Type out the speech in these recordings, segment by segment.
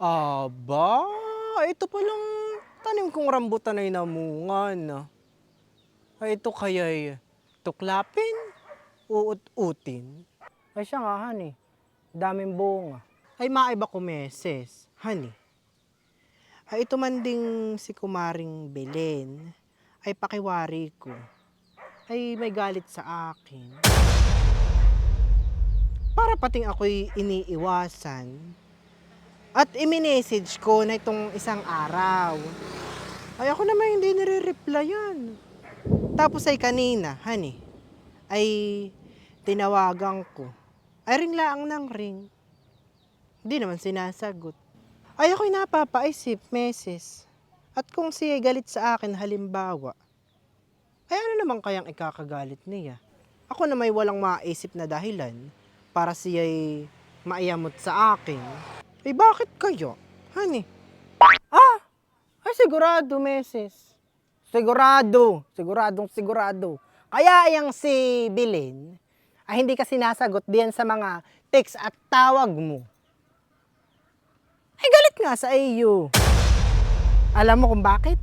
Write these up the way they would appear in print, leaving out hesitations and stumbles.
Aba, ito palang tanim kong rambutan ay namungan. Ay ito kaya'y tuklapin, uut-utin. Ay siya nga, honey. Daming bunga. Ay maiba ko meses, honey. Ay ito man ding si Kumaring Belen, ay pakiwari ko. Ay may galit sa akin. Para pating ako'y iniiwasan. At i-message ko na itong isang araw. Ay ako naman hindi nire-replyan. Tapos ay kanina, honey, ay tinawagan ko. Ay ring laang ng ring. Hindi naman sinasagot. Ay ako'y napapaisip, meses. At kung siya galit sa akin halimbawa, ay ano naman kayang ikakagalit niya? Ako na may walang maisip na dahilan para siya'y maiyamot sa akin. Eh bakit kayo, honey? Ay sigurado, meses. Siguradong sigurado. Kaya yang si Belen, ay hindi ka sinasagot diyan sa mga text at tawag mo. Ay galit nga sa iyo. Alam mo kung bakit?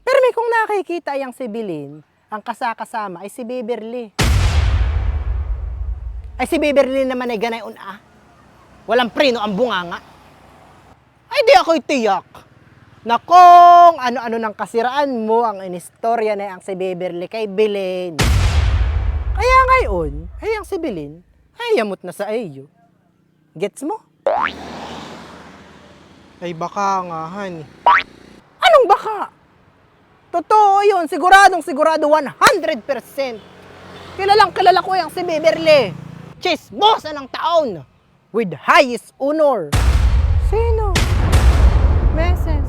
Pero may kung nakikita yang si Belen, ang kasama ay si Beverly. Ay si Beverly naman ay ganay una. Walang preno ang bunganga. Ay di ako'y tiyak na kung ano-ano ng kasiraan mo ang inistorya na ang si Beverly kay Belen. Kaya ngayon, ay ang si Belen, ay yamot na sa iyo. Gets mo? Ay baka nga, honey. Anong baka? Totoo yun, sigurado 100%. Kilala ko yung si Beverly. Chismosa ng taon. With highest honor. Sino? Meses.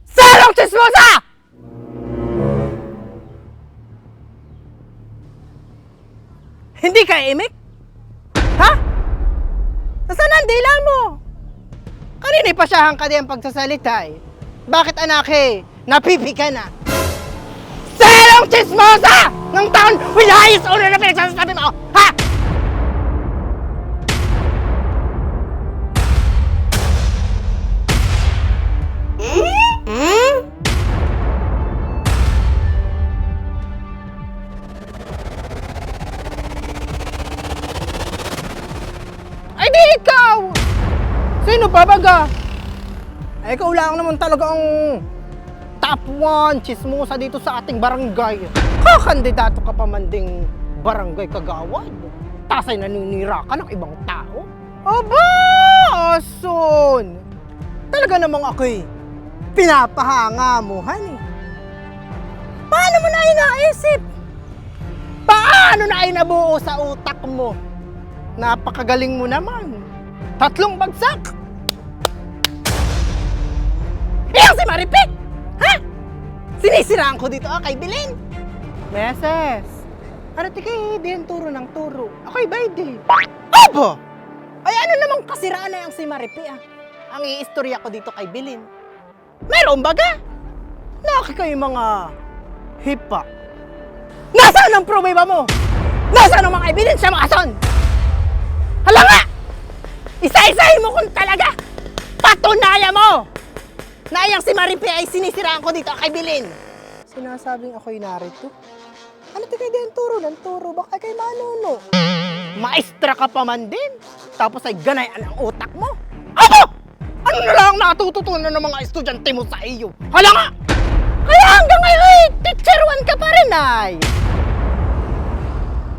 Sinong chismosa? Hindi ka imik? Ha? Nasaan ang dila mo? Kanina pa siya ka din ang pagsasalita eh. Bakit anak eh? Napipi ka na. Sinong chismosa ng taon with highest honor na pinagsasabi mo? Ha? Ay di ikaw! Sino pa baga? Ay ikaw lang naman talaga ang top 1 chismosa dito sa ating barangay. Kakandidato ka pa man ding barangay kagawad. Tasay naninira ka ng ibang tao. Aba! Ason! Talaga namang ako'y pinapahanga mo, honey. Paano mo na inaisip? Paano na ay nabuo sa utak mo? Napakagaling mo naman. 3 bagsak! Iyang si Maripik! Ha? Sinisiraan ko dito kay Belen. Meses. Ano ti kay diyan turo ng turo? Ako'y bayde. Aba! Ay ano namang kasiraan na yung si Maripi Ang iistorya ko dito kay Belen. Meron baga? Laki kayo mga hipa. Nasaan ang pruweba mo? Nasaan ang mga ebidensya mo, Ason? Hala nga! Isa-isahin mo kung talaga patunayan mo na yang si Maripi ay sinisiraan ko dito kay Belen. Sinasabing ako'y narito. Ano ti kay diyan turo ng turo? Baka kay manuno. Maestra ka pa man din. Tapos ay ganayan ang utak mo. Aba! Ano na lang natututunan ng mga estudyante mo sa iyo? Hala nga! Kaya hanggang ngayon, teacher 1 ka pa rin ay.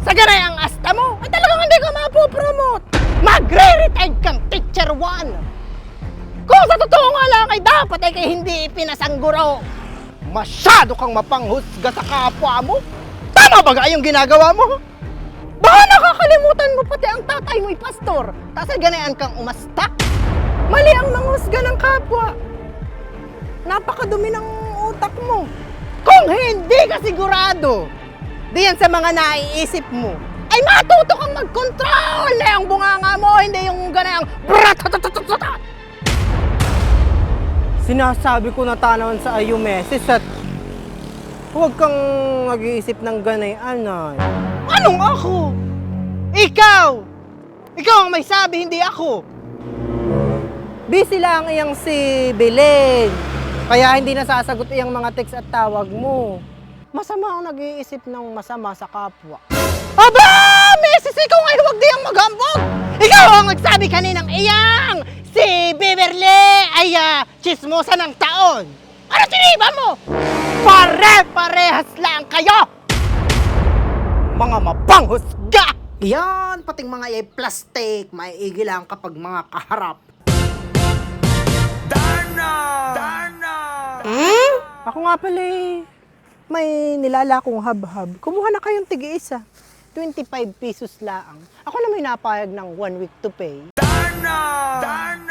Sa ganayang asta mo, ay talagang hindi ka mapopromote. Magre-retire kang teacher 1. Kung sa totoo nga lang ay dapat ay kay hindi ipinasangguro. Masyado kang mapanghusga sa kapwa mo. Tama ba yung ginagawa mo? Baka nakakalimutan mo pati ang tatay mo'y pastor. Tapos ay ganayan kang umastak. Mali ang manghusga ng kapwa. Napakadumi ng utak mo. Kung hindi ka sigurado diyan sa mga naiisip mo, ay matuto kang mag-control na yung bunganga mo, hindi yung ganayang bratatatatatat. Sinasabi ko na tanawan sa iyo, meses, at huwag kang mag-iisip ng ganay, anay. Anong ako? Ikaw ang may sabi, hindi ako. Busy lang iyang si Belen. Kaya hindi nasasagot iyang mga text at tawag mo. Masama ang nag-iisip ng masama sa kapwa. Aba! Meses, ikaw ngayon huwag diyang maghambog! Ikaw ang nagsabi kaninang iyang si Beverly ay chismosa ng taon. Ano tiniba mo? Pare-parehas lang kayo! Mga mapanghusga! Yan, pating mga plastic, maiigi lang kapag mga kaharap. Ako nga pala may nilala kong hab-hab. Kumuha na kayong tig-isa. 25 pesos lang. Ako na may napayag ng 1 week to pay. Darna!